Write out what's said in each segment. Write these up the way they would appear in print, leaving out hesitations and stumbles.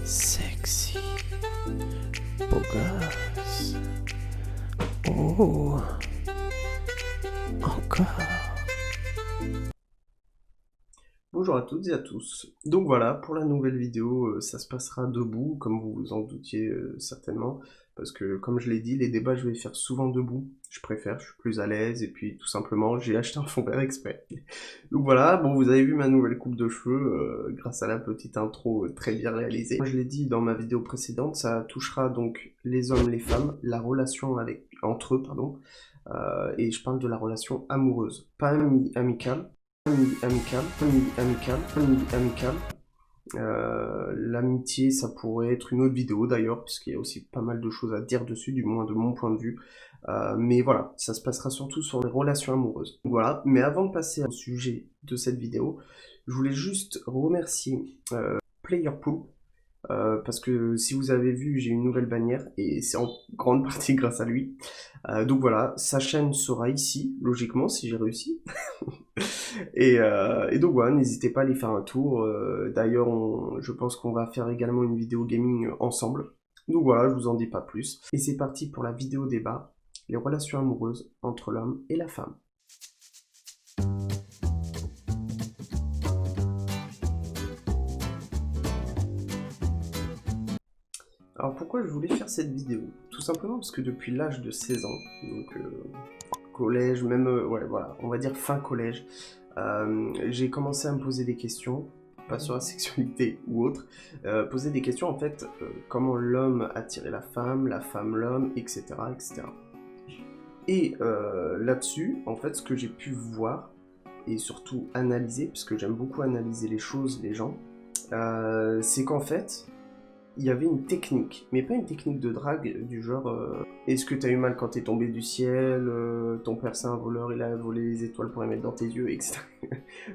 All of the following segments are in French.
Sexy. Beau gosse. Oh. Encore. Bonjour à toutes et à tous. Donc voilà, pour la nouvelle vidéo, ça se passera debout, comme vous vous en doutiez certainement, parce que comme je l'ai dit, les débats je vais les faire souvent debout, je préfère, je suis plus à l'aise, et puis tout simplement j'ai acheté un fond vert exprès. Donc voilà, bon vous avez vu ma nouvelle coupe de cheveux, grâce à la petite intro très bien réalisée. Comme je l'ai dit dans ma vidéo précédente, ça touchera donc les hommes, les femmes, la relation entre eux, pardon, et je parle de la relation amoureuse, pas amicale. Amicale. L'amitié, ça pourrait être une autre vidéo d'ailleurs, puisqu'il y a aussi pas mal de choses à dire dessus, du moins de mon point de vue. Mais voilà, ça se passera surtout sur les relations amoureuses. Voilà, mais avant de passer au sujet de cette vidéo, je voulais juste remercier Playerpool. Parce que si vous avez vu, j'ai une nouvelle bannière et c'est en grande partie grâce à lui. Donc voilà, sa chaîne sera ici, logiquement, si j'ai réussi. et donc voilà, n'hésitez pas à aller faire un tour. D'ailleurs, je pense qu'on va faire également une vidéo gaming ensemble. Donc voilà, je vous en dis pas plus. Et c'est parti pour la vidéo débat, les relations amoureuses entre l'homme et la femme. Alors pourquoi je voulais faire cette vidéo? Tout simplement parce que depuis l'âge de 16 ans, donc collège, même, ouais voilà, on va dire fin collège, j'ai commencé à me poser des questions, pas sur la sexualité ou autre, poser des questions en fait, comment l'homme attirait la femme l'homme, etc. etc. Et là-dessus, en fait, ce que j'ai pu voir, et surtout analyser, puisque j'aime beaucoup analyser les choses, les gens, c'est qu'en fait, il y avait une technique, mais pas une technique de drague du genre est-ce que t'as eu mal quand t'es tombé du ciel, ton père c'est un voleur, il a volé les étoiles pour les mettre dans tes yeux, etc.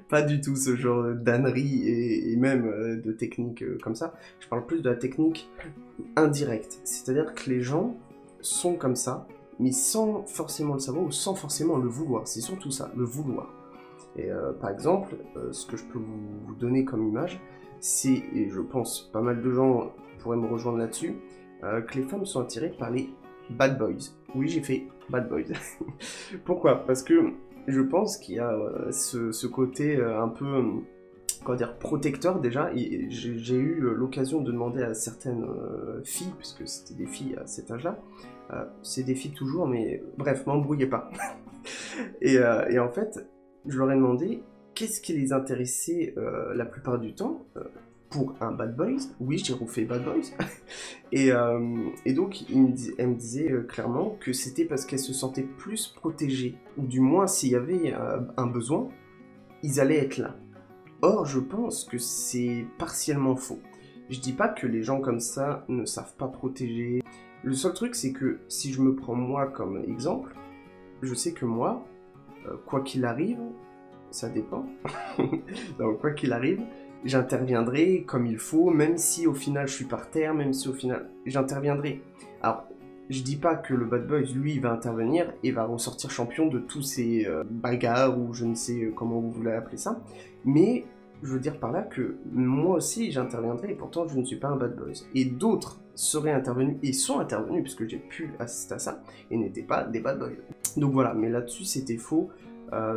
Pas du tout ce genre d'ânerie et même de technique comme ça. Je parle plus de la technique indirecte, c'est-à-dire que les gens sont comme ça, mais sans forcément le savoir ou sans forcément le vouloir. C'est surtout ça, le vouloir. Et par exemple, ce que je peux vous donner comme image, c'est, et je pense pas mal de gens pourraient me rejoindre là-dessus, que les femmes sont attirées par les bad boys. Oui, j'ai fait bad boys. Pourquoi? Parce que je pense qu'il y a ce côté un peu, comment dire, protecteur déjà, et j'ai eu l'occasion de demander à certaines filles, puisque c'était des filles à cet âge-là, c'est des filles toujours, mais bref, m'embrouillez pas. et en fait, je leur ai demandé qu'est-ce qui les intéressait la plupart du temps pour un bad boys. Oui, j'ai refait bad boys. et donc, elle me disait clairement que c'était parce qu'elles se sentaient plus protégées, ou du moins s'il y avait un besoin, ils allaient être là. Or, je pense que c'est partiellement faux. Je dis pas que les gens comme ça ne savent pas protéger. Le seul truc, c'est que si je me prends moi comme exemple, je sais que moi, quoi qu'il arrive, ça dépend. Donc quoi qu'il arrive, j'interviendrai comme il faut, même si au final je suis par terre, même si au final j'interviendrai. Alors, je dis pas que le bad boy, lui, il va intervenir et va ressortir champion de tous ces bagarres ou je ne sais comment vous voulez appeler ça, mais je veux dire par là que moi aussi j'interviendrai et pourtant je ne suis pas un bad boy. Et d'autres seraient intervenus et sont intervenus puisque j'ai pu assister à ça et n'étaient pas des bad boys. Donc voilà, mais là-dessus c'était faux.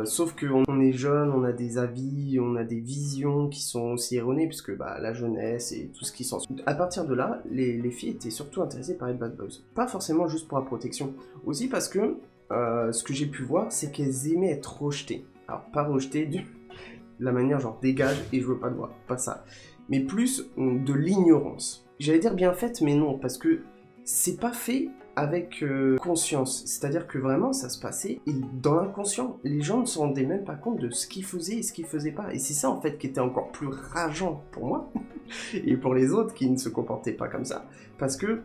Sauf qu'on est jeune, on a des avis, on a des visions qui sont aussi erronées, puisque bah, la jeunesse et tout ce qui s'ensuit. À partir de là, les filles étaient surtout intéressées par les bad boys. Pas forcément juste pour la protection, aussi parce que ce que j'ai pu voir, c'est qu'elles aimaient être rejetées. Alors, pas rejetées de la manière genre dégage et je veux pas le voir, pas ça. Mais plus de l'ignorance. J'allais dire bien faite, mais non, parce que c'est pas fait avec conscience, c'est-à-dire que vraiment ça se passait et dans l'inconscient, les gens ne se rendaient même pas compte de ce qu'ils faisaient et ce qu'ils faisaient pas, et c'est ça en fait qui était encore plus rageant pour moi et pour les autres qui ne se comportaient pas comme ça, parce que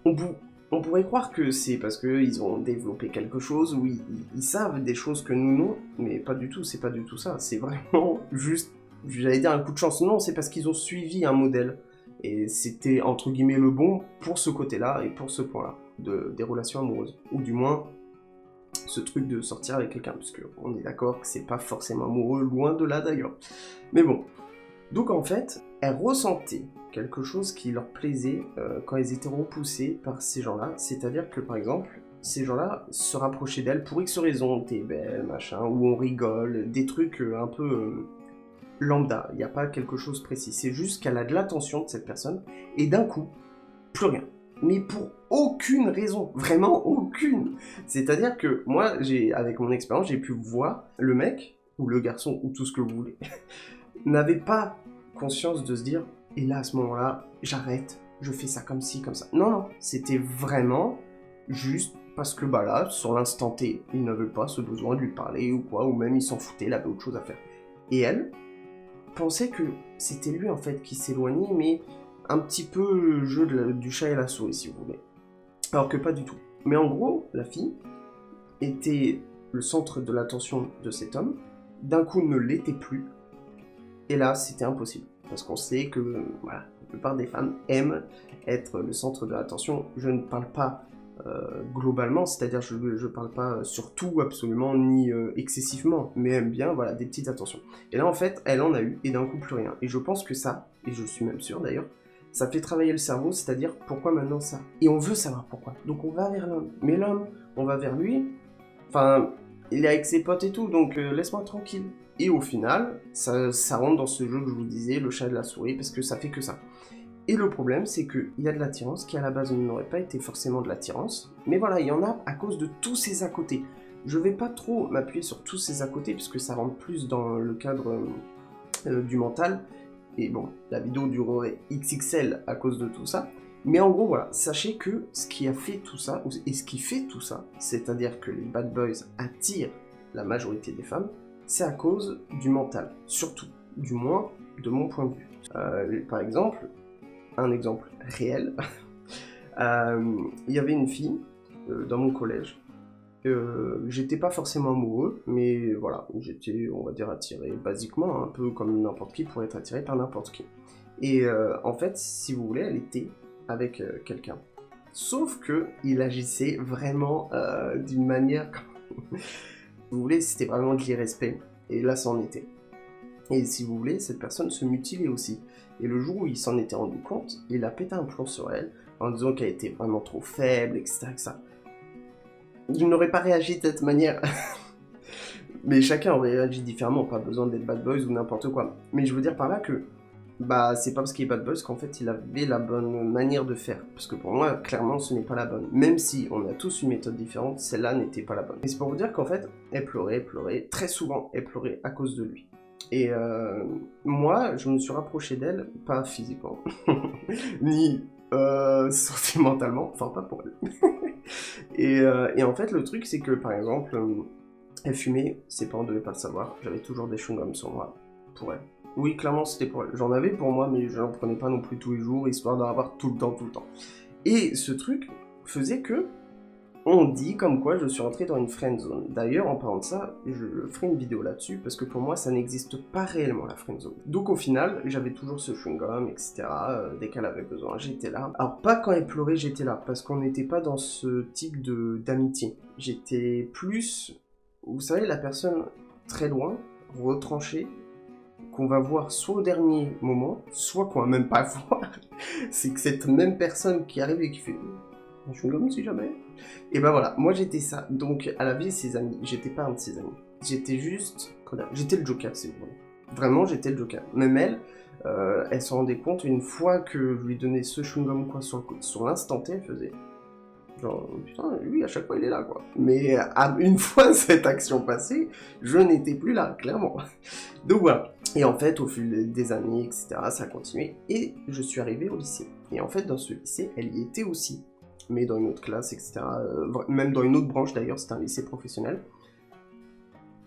on pourrait croire que c'est parce qu'ils ont développé quelque chose ou ils savent des choses que nous non, mais pas du tout, c'est pas du tout ça, c'est vraiment juste, j'allais dire un coup de chance, non, c'est parce qu'ils ont suivi un modèle. Et c'était entre guillemets le bon pour ce côté-là et pour ce point-là des relations amoureuses. Ou du moins, ce truc de sortir avec quelqu'un, parce qu'on est d'accord que c'est pas forcément amoureux, loin de là d'ailleurs. Mais bon, donc en fait, elles ressentaient quelque chose qui leur plaisait quand elles étaient repoussées par ces gens-là, c'est-à-dire que par exemple, ces gens-là se rapprochaient d'elles pour X raisons, t'es belle, machin, ou on rigole, des trucs un peu lambda, il n'y a pas quelque chose de précis, c'est juste qu'elle a de l'attention de cette personne, et d'un coup, plus rien. Mais pour aucune raison, vraiment aucune. C'est-à-dire que moi, avec mon expérience, j'ai pu voir le mec, ou le garçon, ou tout ce que vous voulez, n'avait pas conscience de se dire, et là, à ce moment-là, j'arrête, je fais ça comme ci, comme ça. Non, non, c'était vraiment juste parce que, bah là, sur l'instant T, il n'avait pas ce besoin de lui parler ou quoi, ou même il s'en foutait, il avait autre chose à faire. Et elle pensait que c'était lui, en fait, qui s'éloignait, mais un petit peu le jeu du chat et la souris, si vous voulez. Alors que pas du tout. Mais en gros, la fille était le centre de l'attention de cet homme, d'un coup ne l'était plus, et là, c'était impossible. Parce qu'on sait que, voilà, la plupart des femmes aiment être le centre de l'attention. Je ne parle pas globalement, c'est-à-dire je ne parle pas sur tout absolument, ni excessivement, mais aime bien, voilà, des petites attentions. Et là, en fait, elle en a eu, et d'un coup, plus rien. Et je pense que ça, et je suis même sûr d'ailleurs, ça fait travailler le cerveau, c'est-à-dire pourquoi maintenant ça? Et on veut savoir pourquoi. Donc on va vers l'homme. Mais l'homme, on va vers lui, enfin, il est avec ses potes et tout, donc laisse-moi tranquille. Et au final, ça rentre dans ce jeu que je vous disais, le chat et la souris, parce que ça fait que ça. Et le problème, c'est qu'il y a de l'attirance qui à la base n'aurait pas été forcément de l'attirance, mais voilà, il y en a à cause de tous ces à côté. Je vais pas trop m'appuyer sur tous ces à côté, puisque ça rentre plus dans le cadre du mental, et bon, la vidéo durerait XXL à cause de tout ça, mais en gros, voilà, sachez que ce qui a fait tout ça, et ce qui fait tout ça, c'est-à-dire que les bad boys attirent la majorité des femmes, c'est à cause du mental, surtout, du moins de mon point de vue. Par exemple, un exemple réel, il y avait une fille dans mon collège, j'étais pas forcément amoureux, mais voilà, j'étais, on va dire, attiré basiquement, un peu comme n'importe qui pourrait être attiré par n'importe qui. Et en fait, si vous voulez, elle était avec quelqu'un. Sauf que il agissait vraiment d'une manière... vous voulez, c'était vraiment de l'irrespect, et là, ça en était. Et si vous voulez, cette personne se mutilait aussi. Et le jour où il s'en était rendu compte, il a pété un plomb sur elle, en disant qu'elle était vraiment trop faible, etc. etc. Il n'aurait pas réagi de cette manière. Mais chacun aurait réagi différemment, pas besoin d'être bad boys ou n'importe quoi. Mais je veux dire par là que, bah, c'est pas parce qu'il est bad boys qu'en fait il avait la bonne manière de faire. Parce que pour moi, clairement, ce n'est pas la bonne. Même si on a tous une méthode différente, celle-là n'était pas la bonne. Et c'est pour vous dire qu'en fait, elle pleurait, très souvent, elle pleurait à cause de lui. Et moi, je me suis rapproché d'elle, pas physiquement, ni sentimentalement, enfin pas pour elle. et en fait, le truc, c'est que par exemple, elle fumait, ses parents ne devaient pas le savoir, j'avais toujours des chewing-gums sur moi, pour elle. Oui, clairement, c'était pour elle. J'en avais pour moi, mais je n'en prenais pas non plus tous les jours, histoire d'en avoir tout le temps. Et ce truc faisait que, on dit comme quoi je suis rentré dans une friend zone. D'ailleurs, en parlant de ça, je ferai une vidéo là-dessus, parce que pour moi, ça n'existe pas réellement, la friend zone. Donc au final, j'avais toujours ce chewing-gum, etc. Dès qu'elle avait besoin, j'étais là. Alors pas quand elle pleurait, j'étais là, parce qu'on n'était pas dans ce type d'amitié. J'étais plus, vous savez, la personne très loin, retranchée, qu'on va voir soit au dernier moment, soit qu'on va même pas voir. C'est que cette même personne qui arrive et qui fait... Je suis comme si jamais. Et ben voilà, moi j'étais ça. Donc elle avait ses amis, j'étais pas un de ses amis. J'étais juste. J'étais le Joker, si vous voulez. Vraiment, j'étais le Joker. Même elle, elle s'en rendait compte une fois que je lui donnais ce chewing-gum quoi sur l'instant T, elle faisait. Genre, putain, lui à chaque fois il est là quoi. Mais une fois cette action passée, je n'étais plus là, clairement. Donc voilà. Et en fait, au fil des années, etc., ça a continué. Et je suis arrivé au lycée. Et en fait, dans ce lycée, elle y était aussi. Mais dans une autre classe, etc. Même dans une autre branche d'ailleurs, c'était un lycée professionnel.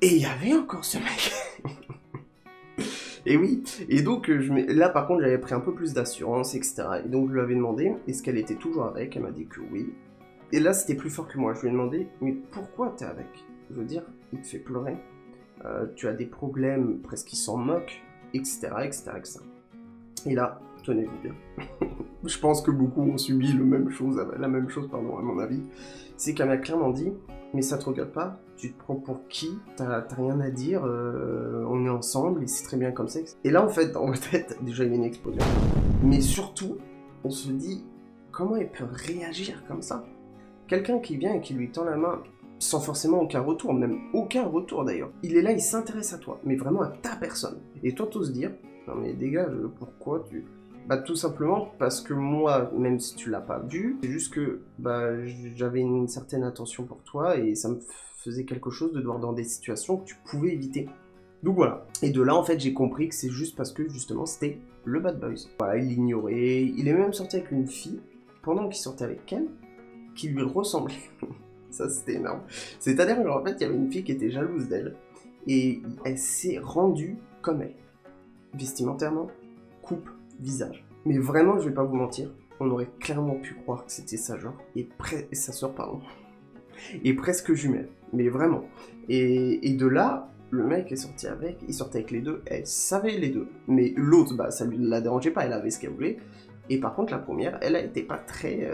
Et il y avait encore ce mec. Et oui, et donc là par contre j'avais pris un peu plus d'assurance, etc. Et donc je lui avais demandé, est-ce qu'elle était toujours avec? Elle m'a dit que oui. Et là c'était plus fort que moi, je lui ai demandé, mais pourquoi t'es avec? Je veux dire, il te fait pleurer, tu as des problèmes, presque il s'en moque, etc., etc., etc. Et là, tenez-vous bien. Je pense que beaucoup ont subi la même chose, pardon, à mon avis. C'est qu'elle m'a clairement dit, mais ça te regarde pas, tu te prends pour qui, t'as rien à dire, on est ensemble et c'est très bien comme ça. Et là en fait, dans ma tête, déjà il y a une explosion. Mais surtout, on se dit, comment il peut réagir comme ça? Quelqu'un qui vient et qui lui tend la main sans forcément aucun retour, même aucun retour d'ailleurs. Il est là, il s'intéresse à toi, mais vraiment à ta personne. Et toi t'oses dire, non mais dégage, pourquoi tu... Bah tout simplement parce que moi, même si tu l'as pas vu, c'est juste que bah, j'avais une certaine attention pour toi et ça me faisait quelque chose de te voir dans des situations que tu pouvais éviter. Donc voilà. Et de là en fait j'ai compris que c'est juste parce que justement c'était le bad boys. Voilà, il l'ignorait, il est même sorti avec une fille, pendant qu'il sortait avec elle, qui lui ressemblait. Ça c'était énorme. C'est-à-dire qu'en fait il y avait une fille qui était jalouse d'elle et elle s'est rendue comme elle. Vestimentairement, coupe, visage. Mais vraiment, je vais pas vous mentir, on aurait clairement pu croire que c'était sa genre, et sa sœur, pardon, et presque jumelle, mais vraiment. Et de là, le mec est sorti avec, il sortait avec les deux, elle savait les deux, mais l'autre, bah ça lui la dérangeait pas, elle avait ce qu'elle voulait, et par contre la première, elle était pas très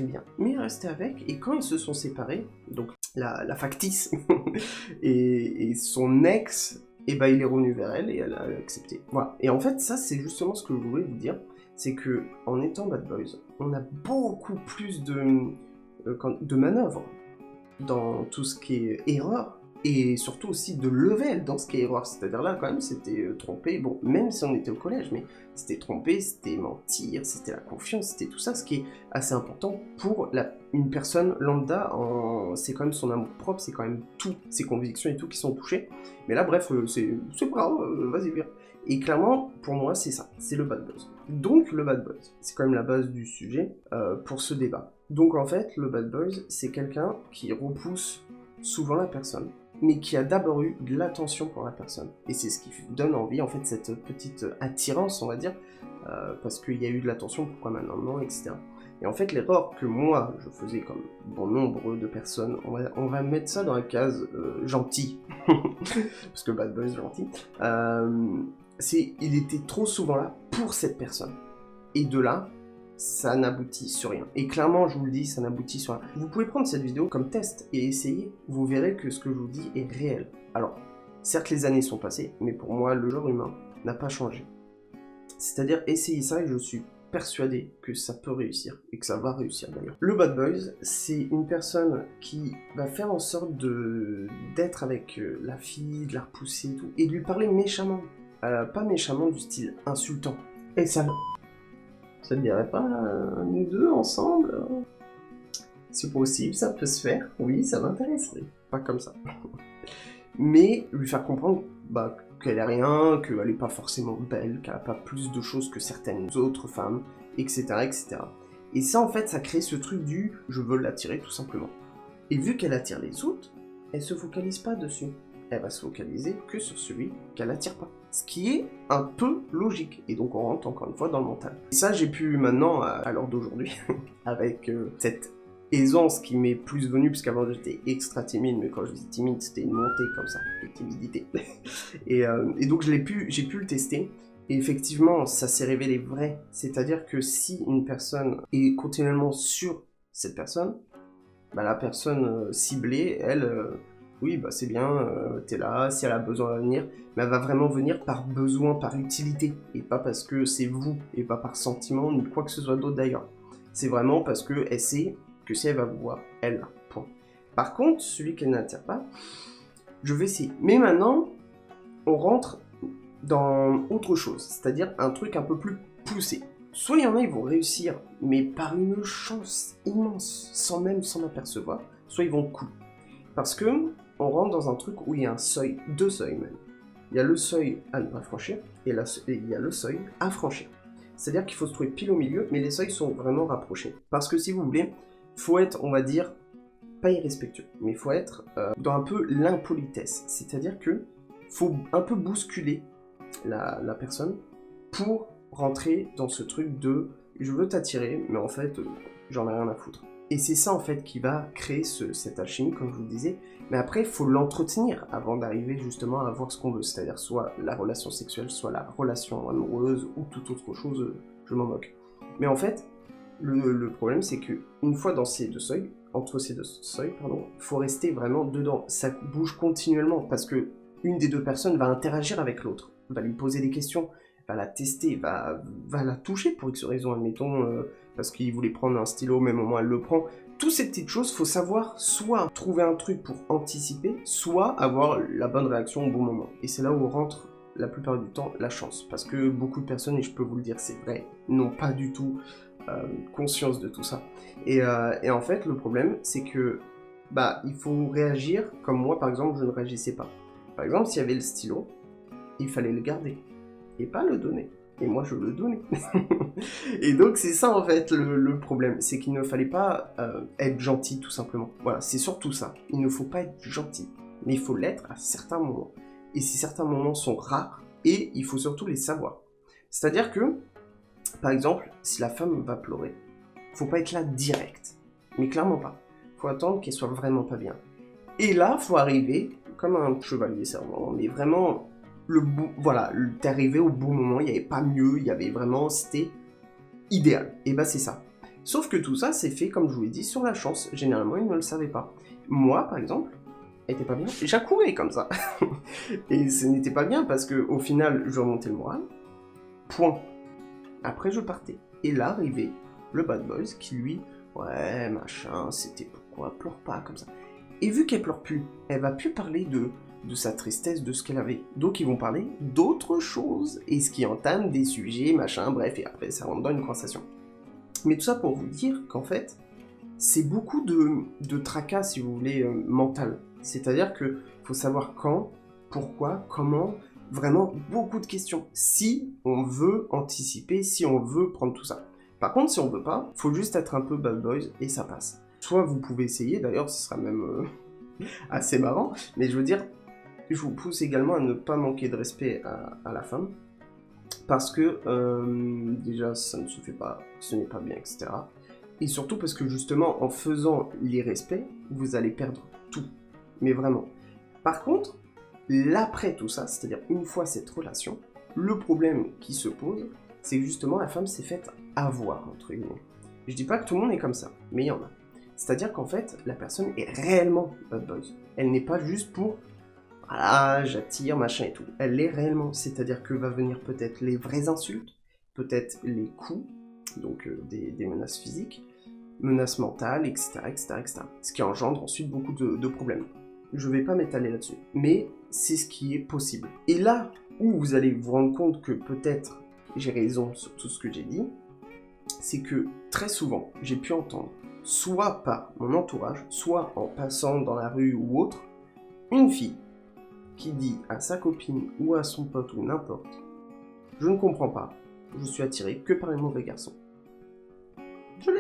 bien. Mais elle restait avec, et quand ils se sont séparés, donc la factice, et son ex, et bah il est revenu vers elle et elle a accepté. Voilà. Et en fait, ça c'est justement ce que je voulais vous dire, c'est que en étant bad boys, on a beaucoup plus de manœuvres dans tout ce qui est erreur, et surtout aussi de level dans ce qui est erreur. C'est-à-dire là, quand même, c'était tromper, bon, même si on était au collège, mais c'était tromper, c'était mentir, c'était la confiance, c'était tout ça, ce qui est assez important pour une personne lambda, c'est quand même son amour propre, c'est quand même tout, ses convictions et tout qui sont touchées. Mais là, bref, c'est pas grave, vas-y, viens. Et clairement, pour moi, c'est ça, c'est le bad boys. Donc, le bad boys, c'est quand même la base du sujet pour ce débat. Donc, en fait, le bad boys, c'est quelqu'un qui repousse souvent la personne, mais qui a d'abord eu de l'attention pour la personne. Et c'est ce qui donne envie, en fait, cette petite attirance, on va dire, parce qu'il y a eu de l'attention, pourquoi maintenant non, etc. Et en fait, l'erreur que moi, je faisais comme bon nombre de personnes, on va mettre ça dans la case gentil, parce que bad boys, gentil, il était trop souvent là pour cette personne. Et de là, ça n'aboutit sur rien. Et clairement, je vous le dis, ça n'aboutit sur rien. Vous pouvez prendre cette vidéo comme test et essayer. Vous verrez que ce que je vous dis est réel. Alors, certes, les années sont passées, mais pour moi, le genre humain n'a pas changé. C'est-à-dire, essayez ça et je suis persuadé que ça peut réussir, et que ça va réussir d'ailleurs. Le bad boys, c'est une personne qui va faire en sorte d'être avec la fille, de la repousser et tout, et de lui parler méchamment. Pas méchamment du style insultant. Et ça te dirait pas, nous deux ensemble? C'est possible, ça peut se faire, oui, ça m'intéresserait. Pas comme ça. Mais lui faire comprendre qu'elle est rien, qu'elle est pas forcément belle, qu'elle a pas plus de choses que certaines autres femmes, etc., etc. Et ça, en fait, ça crée ce truc du « je veux l'attirer » tout simplement. Et vu qu'elle attire les autres, elle se focalise pas dessus. Elle va se focaliser que sur celui qu'elle attire pas. Ce qui est un peu logique. Et donc on rentre encore une fois dans le mental. Et ça, j'ai pu maintenant, à l'heure d'aujourd'hui, avec cette aisance qui m'est plus venue, puisqu'avant j'étais extra timide, mais quand je dis timide, c'était une montée comme ça, de timidité. et donc j'ai pu le tester. Et effectivement, ça s'est révélé vrai. C'est-à-dire que si une personne est continuellement sur cette personne, la personne ciblée, elle... oui, c'est bien, t'es là, si elle a besoin de venir, mais elle va vraiment venir par besoin, par utilité, et pas parce que c'est vous, et pas par sentiment, ni quoi que ce soit d'autre d'ailleurs. C'est vraiment parce qu'elle sait que si elle va vous voir, elle là, point. Par contre, celui qu'elle n'attire pas, je vais essayer. Mais maintenant, on rentre dans autre chose, c'est-à-dire un truc un peu plus poussé. Soit il y en a, ils vont réussir, mais par une chance immense, sans même s'en apercevoir, soit ils vont couler. Parce que on rentre dans un truc où il y a un seuil, deux seuils même. Il y a le seuil à ne pas franchir, et il y a le seuil à franchir. C'est-à-dire qu'il faut se trouver pile au milieu, mais les seuils sont vraiment rapprochés. Parce que si vous voulez, faut être, on va dire, pas irrespectueux, mais il faut être dans un peu l'impolitesse. C'est-à-dire que faut un peu bousculer la personne pour rentrer dans ce truc de « je veux t'attirer, mais en fait, j'en ai rien à foutre ». Et c'est ça en fait qui va créer cette alchimie, comme je vous le disais. Mais après, il faut l'entretenir avant d'arriver justement à avoir ce qu'on veut. C'est-à-dire soit la relation sexuelle, soit la relation amoureuse, ou toute autre chose, je m'en moque. Mais en fait, le problème c'est que une fois dans ces deux seuils, entre ces deux seuils, faut rester vraiment dedans. Ça bouge continuellement parce que une des deux personnes va interagir avec l'autre, va lui poser des questions, va la tester, va la toucher pour X raison, admettons, parce qu'il voulait prendre un stylo, au même moment elle le prend. Toutes ces petites choses, faut savoir soit trouver un truc pour anticiper, soit avoir la bonne réaction au bon moment. Et c'est là où rentre la plupart du temps la chance, parce que beaucoup de personnes, et je peux vous le dire, c'est vrai, n'ont pas du tout conscience de tout ça. Et en fait, le problème, c'est que il faut réagir comme moi, par exemple, je ne réagissais pas. Par exemple, s'il y avait le stylo, il fallait le garder et pas le donner. Et moi, je le donnais. Et donc, c'est ça, en fait, le problème. C'est qu'il ne fallait pas être gentil, tout simplement. Voilà, c'est surtout ça. Il ne faut pas être gentil, mais il faut l'être à certains moments. Et si certains moments sont rares, et il faut surtout les savoir. C'est-à-dire que, par exemple, si la femme va pleurer, faut pas être là direct. Mais clairement pas. Faut attendre qu'elle soit vraiment pas bien. Et là, faut arriver comme un chevalier servant, mais vraiment... t'es arrivé au bon moment, il n'y avait pas mieux, il y avait vraiment, c'était idéal. Et c'est ça. Sauf que tout ça, c'est fait, comme je vous l'ai dit, sur la chance. Généralement, ils ne le savaient pas. Moi, par exemple, elle était pas bien, j'accourais comme ça. Et ce n'était pas bien parce que au final, je remontais le moral. Point. Après, je partais. Et là, arrivait le bad boys qui, lui, ouais, machin, c'était pourquoi, pleure pas comme ça. Et vu qu'elle pleure plus, elle va plus parler de sa tristesse, de ce qu'elle avait. Donc ils vont parler d'autres choses, et ce qui entame des sujets, machin, bref, et après ça rentre dans une conversation. Mais tout ça pour vous dire qu'en fait, c'est beaucoup de tracas, si vous voulez, mental. C'est-à-dire que faut savoir quand, pourquoi, comment, vraiment beaucoup de questions. Si on veut anticiper, si on veut prendre tout ça. Par contre, si on veut pas, faut juste être un peu bad boys, et ça passe. Soit vous pouvez essayer, d'ailleurs ce sera même assez marrant, mais je veux dire, je vous pousse également à ne pas manquer de respect à la femme, parce que déjà ça ne se fait pas, ce n'est pas bien, etc. Et surtout parce que justement en faisant les respects, vous allez perdre tout, mais vraiment. Par contre, l'après tout ça, c'est-à-dire une fois cette relation, le problème qui se pose, c'est que justement la femme s'est faite avoir, entre guillemets. Je dis pas que tout le monde est comme ça, mais il y en a. C'est-à-dire qu'en fait, la personne est réellement bad boys. Elle n'est pas juste pour voilà, j'attire, machin et tout. Elle l'est réellement, c'est-à-dire que va venir peut-être les vraies insultes, peut-être les coups, donc des menaces physiques, menaces mentales, etc., etc., etc. Ce qui engendre ensuite beaucoup de problèmes. Je vais pas m'étaler là-dessus, mais c'est ce qui est possible. Et là où vous allez vous rendre compte que peut-être j'ai raison sur tout ce que j'ai dit, c'est que très souvent, j'ai pu entendre, soit par mon entourage, soit en passant dans la rue ou autre, une fille qui dit à sa copine ou à son pote ou n'importe « Je ne comprends pas, je suis attiré que par les mauvais garçons. » Je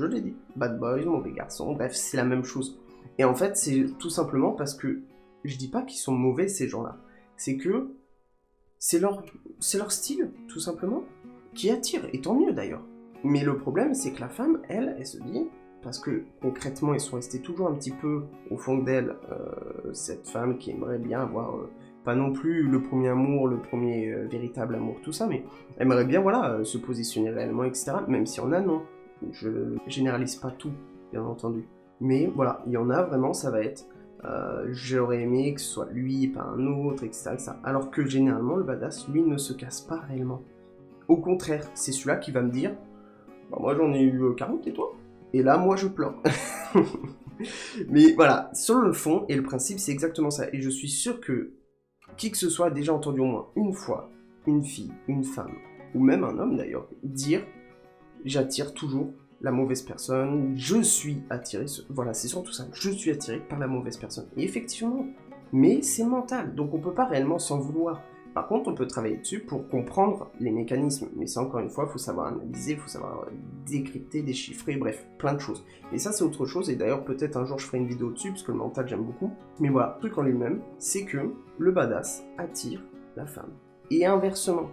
l'ai dit. Bad boys, mauvais garçons, bref, c'est la même chose. Et en fait, c'est tout simplement parce que je dis pas qu'ils sont mauvais ces gens-là, c'est que c'est leur style, tout simplement, qui attire, et tant mieux d'ailleurs. Mais le problème, c'est que la femme, elle se dit, parce que concrètement, ils sont restés toujours un petit peu au fond d'elle, cette femme qui aimerait bien avoir, pas non plus le premier amour, le premier véritable amour, tout ça, mais elle aimerait bien, voilà, se positionner réellement, etc. Même si on a, non. Je généralise pas tout, bien entendu. Mais voilà, il y en a vraiment, ça va être, j'aurais aimé que ce soit lui, pas un autre, etc., etc. Alors que généralement, le badass, lui, ne se casse pas réellement. Au contraire, c'est celui-là qui va me dire, bah, moi j'en ai eu 40 et toi ? Et là, moi, je pleure. Mais voilà, sur le fond et le principe, c'est exactement ça. Et je suis sûr que qui que ce soit a déjà entendu au moins une fois une fille, une femme, ou même un homme d'ailleurs, dire « J'attire toujours la mauvaise personne, je suis attiré... » Voilà, c'est surtout ça. Je suis attiré par la mauvaise personne. Et effectivement, mais c'est mental, donc on peut pas réellement s'en vouloir. Par contre, on peut travailler dessus pour comprendre les mécanismes. Mais ça, encore une fois, il faut savoir analyser, il faut savoir décrypter, déchiffrer, bref, plein de choses. Et ça, c'est autre chose, et d'ailleurs, peut-être un jour, je ferai une vidéo dessus, parce que le mental, j'aime beaucoup. Mais voilà, le truc en lui-même, c'est que le badass attire la femme. Et inversement,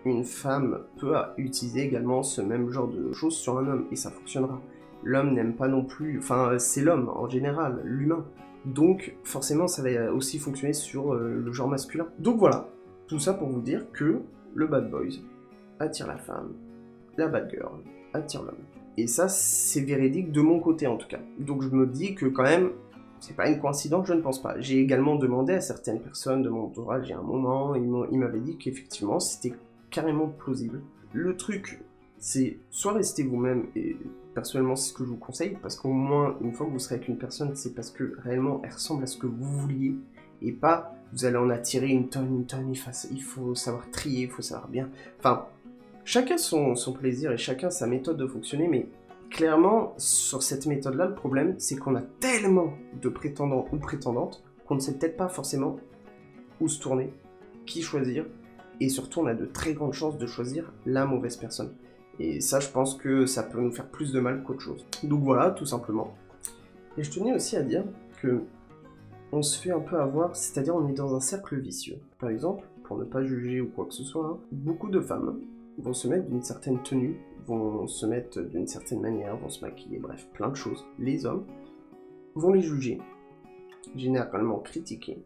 une femme peut utiliser également ce même genre de choses sur un homme, et ça fonctionnera. L'homme n'aime pas non plus... Enfin, c'est l'homme, en général, l'humain. Donc, forcément, ça va aussi fonctionner sur le genre masculin. Donc voilà, tout ça pour vous dire que le bad boy attire la femme, la bad girl attire l'homme. Et ça, c'est véridique de mon côté en tout cas. Donc je me dis que quand même, c'est pas une coïncidence, je ne pense pas. J'ai également demandé à certaines personnes de mon entourage il y a un moment, ils m'avaient dit qu'effectivement c'était carrément plausible. Le truc, c'est soit rester vous-même, et personnellement c'est ce que je vous conseille, parce qu'au moins une fois que vous serez avec une personne, c'est parce que réellement elle ressemble à ce que vous vouliez, et pas vous allez en attirer une tonne, il faut savoir trier, il faut savoir bien... Enfin, chacun son plaisir et chacun sa méthode de fonctionner, mais clairement, sur cette méthode-là, le problème, c'est qu'on a tellement de prétendants ou prétendantes qu'on ne sait peut-être pas forcément où se tourner, qui choisir, et surtout, on a de très grandes chances de choisir la mauvaise personne. Et ça, je pense que ça peut nous faire plus de mal qu'autre chose. Donc voilà, tout simplement. Et je tenais aussi à dire que on se fait un peu avoir, c'est-à-dire on est dans un cercle vicieux. Par exemple, pour ne pas juger ou quoi que ce soit, hein, beaucoup de femmes vont se mettre d'une certaine tenue, vont se mettre d'une certaine manière, vont se maquiller, bref, plein de choses. Les hommes vont les juger, généralement critiquer,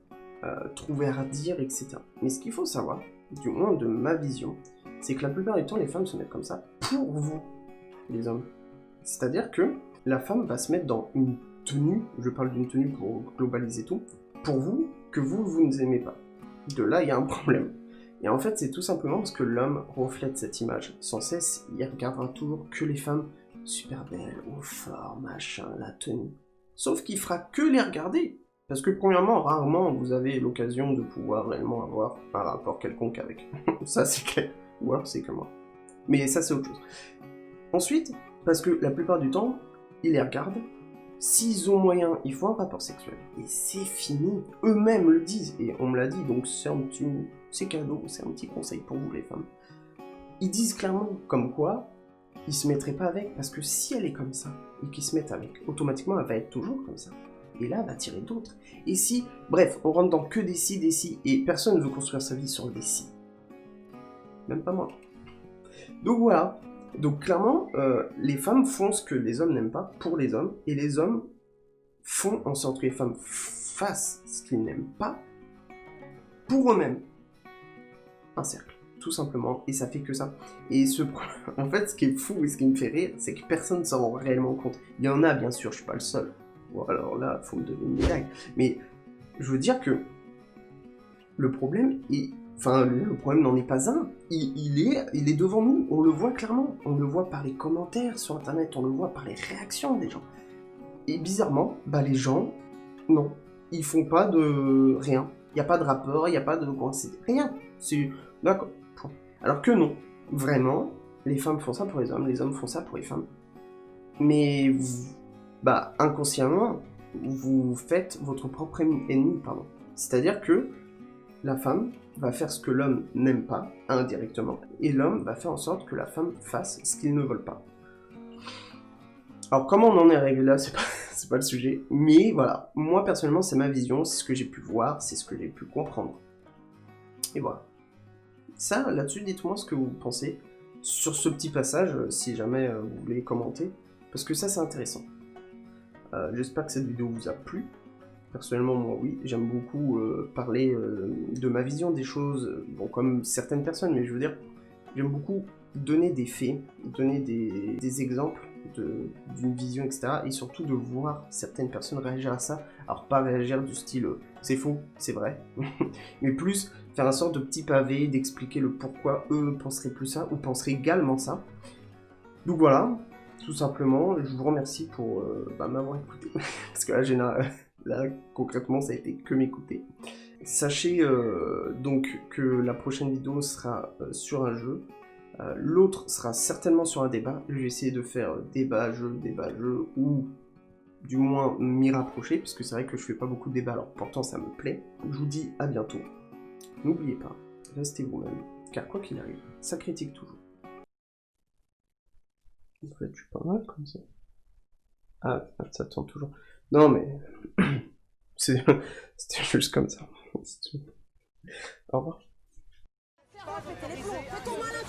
trouver à dire, etc. Mais ce qu'il faut savoir, du moins de ma vision, c'est que la plupart du temps, les femmes se mettent comme ça pour vous, les hommes. C'est-à-dire que la femme va se mettre dans une tenue, je parle d'une tenue pour globaliser tout, pour vous, que vous ne aimez pas. De là, il y a un problème. Et en fait, c'est tout simplement parce que l'homme reflète cette image. Sans cesse, il regardera toujours que les femmes super belles, au fort, machin, la tenue. Sauf qu'il fera que les regarder. Parce que premièrement, rarement vous avez l'occasion de pouvoir réellement avoir un rapport quelconque avec. Ça, c'est clair. Ou alors, c'est que moi. Mais ça, c'est autre chose. Ensuite, parce que la plupart du temps, ils les regardent. S'ils ont moyen, ils font un rapport sexuel. Et c'est fini. Eux-mêmes le disent. Et on me l'a dit, donc c'est cadeau, c'est un petit conseil pour vous les femmes. Ils disent clairement comme quoi ils se mettraient pas avec, parce que si elle est comme ça, et qu'ils se mettent avec, automatiquement elle va être toujours comme ça. Et là, elle va tirer d'autres. Et si, bref, on rentre dans que des si, et personne ne veut construire sa vie sur des si. Même pas moi. Donc voilà. Donc clairement, les femmes font ce que les hommes n'aiment pas pour les hommes, et les hommes font en sorte que les femmes fassent ce qu'ils n'aiment pas pour eux-mêmes. Un cercle, tout simplement, et ça fait que ça. Et en fait, ce qui est fou et ce qui me fait rire, c'est que personne ne s'en rend réellement compte. Il y en a, bien sûr, je suis pas le seul. Bon, alors là, faut me donner une médaille. Mais je veux dire que le problème est... Enfin, le problème n'en est pas un. Il est devant nous, on le voit clairement. On le voit par les commentaires sur Internet, on le voit par les réactions des gens. Et bizarrement, bah les gens, non, ils font pas de rien. Il n'y a pas de rapport, il n'y a pas de coïncidence, rien. C'est d'accord. Alors que non, vraiment, les femmes font ça pour les hommes font ça pour les femmes. Mais bah inconsciemment, vous faites votre propre ennemi, pardon. C'est-à-dire que la femme va faire ce que l'homme n'aime pas, indirectement, et l'homme va faire en sorte que la femme fasse ce qu'ils ne veulent pas. Alors comment on en est arrivé là, c'est pas le sujet, mais voilà, moi personnellement c'est ma vision, c'est ce que j'ai pu voir, c'est ce que j'ai pu comprendre. Et voilà. Ça, là-dessus, dites-moi ce que vous pensez sur ce petit passage, si jamais vous voulez commenter, parce que ça c'est intéressant. J'espère que cette vidéo vous a plu. Personnellement, moi oui, j'aime beaucoup parler de ma vision des choses, bon comme certaines personnes, mais je veux dire, j'aime beaucoup donner des faits, donner des exemples d'une vision, etc. Et surtout de voir certaines personnes réagir à ça. Alors pas réagir du style c'est faux, c'est vrai, mais plus faire un sorte de petit pavé, d'expliquer le pourquoi eux penseraient plus ça, ou penseraient également ça. Donc voilà, tout simplement, je vous remercie pour m'avoir écouté, parce que là, concrètement, ça a été que m'écouter. Sachez donc que la prochaine vidéo sera sur un jeu. L'autre sera certainement sur un débat. Je vais essayer de faire débat-jeu, ou du moins m'y rapprocher, parce que c'est vrai que je fais pas beaucoup de débats, alors pourtant ça me plaît. Je vous dis à bientôt. N'oubliez pas, restez vous-même, car quoi qu'il arrive, ça critique toujours. En fait, je suis pas mal comme ça. Ah, ça tourne toujours. Non mais... C'était juste comme ça. Au revoir. Fais ton malin,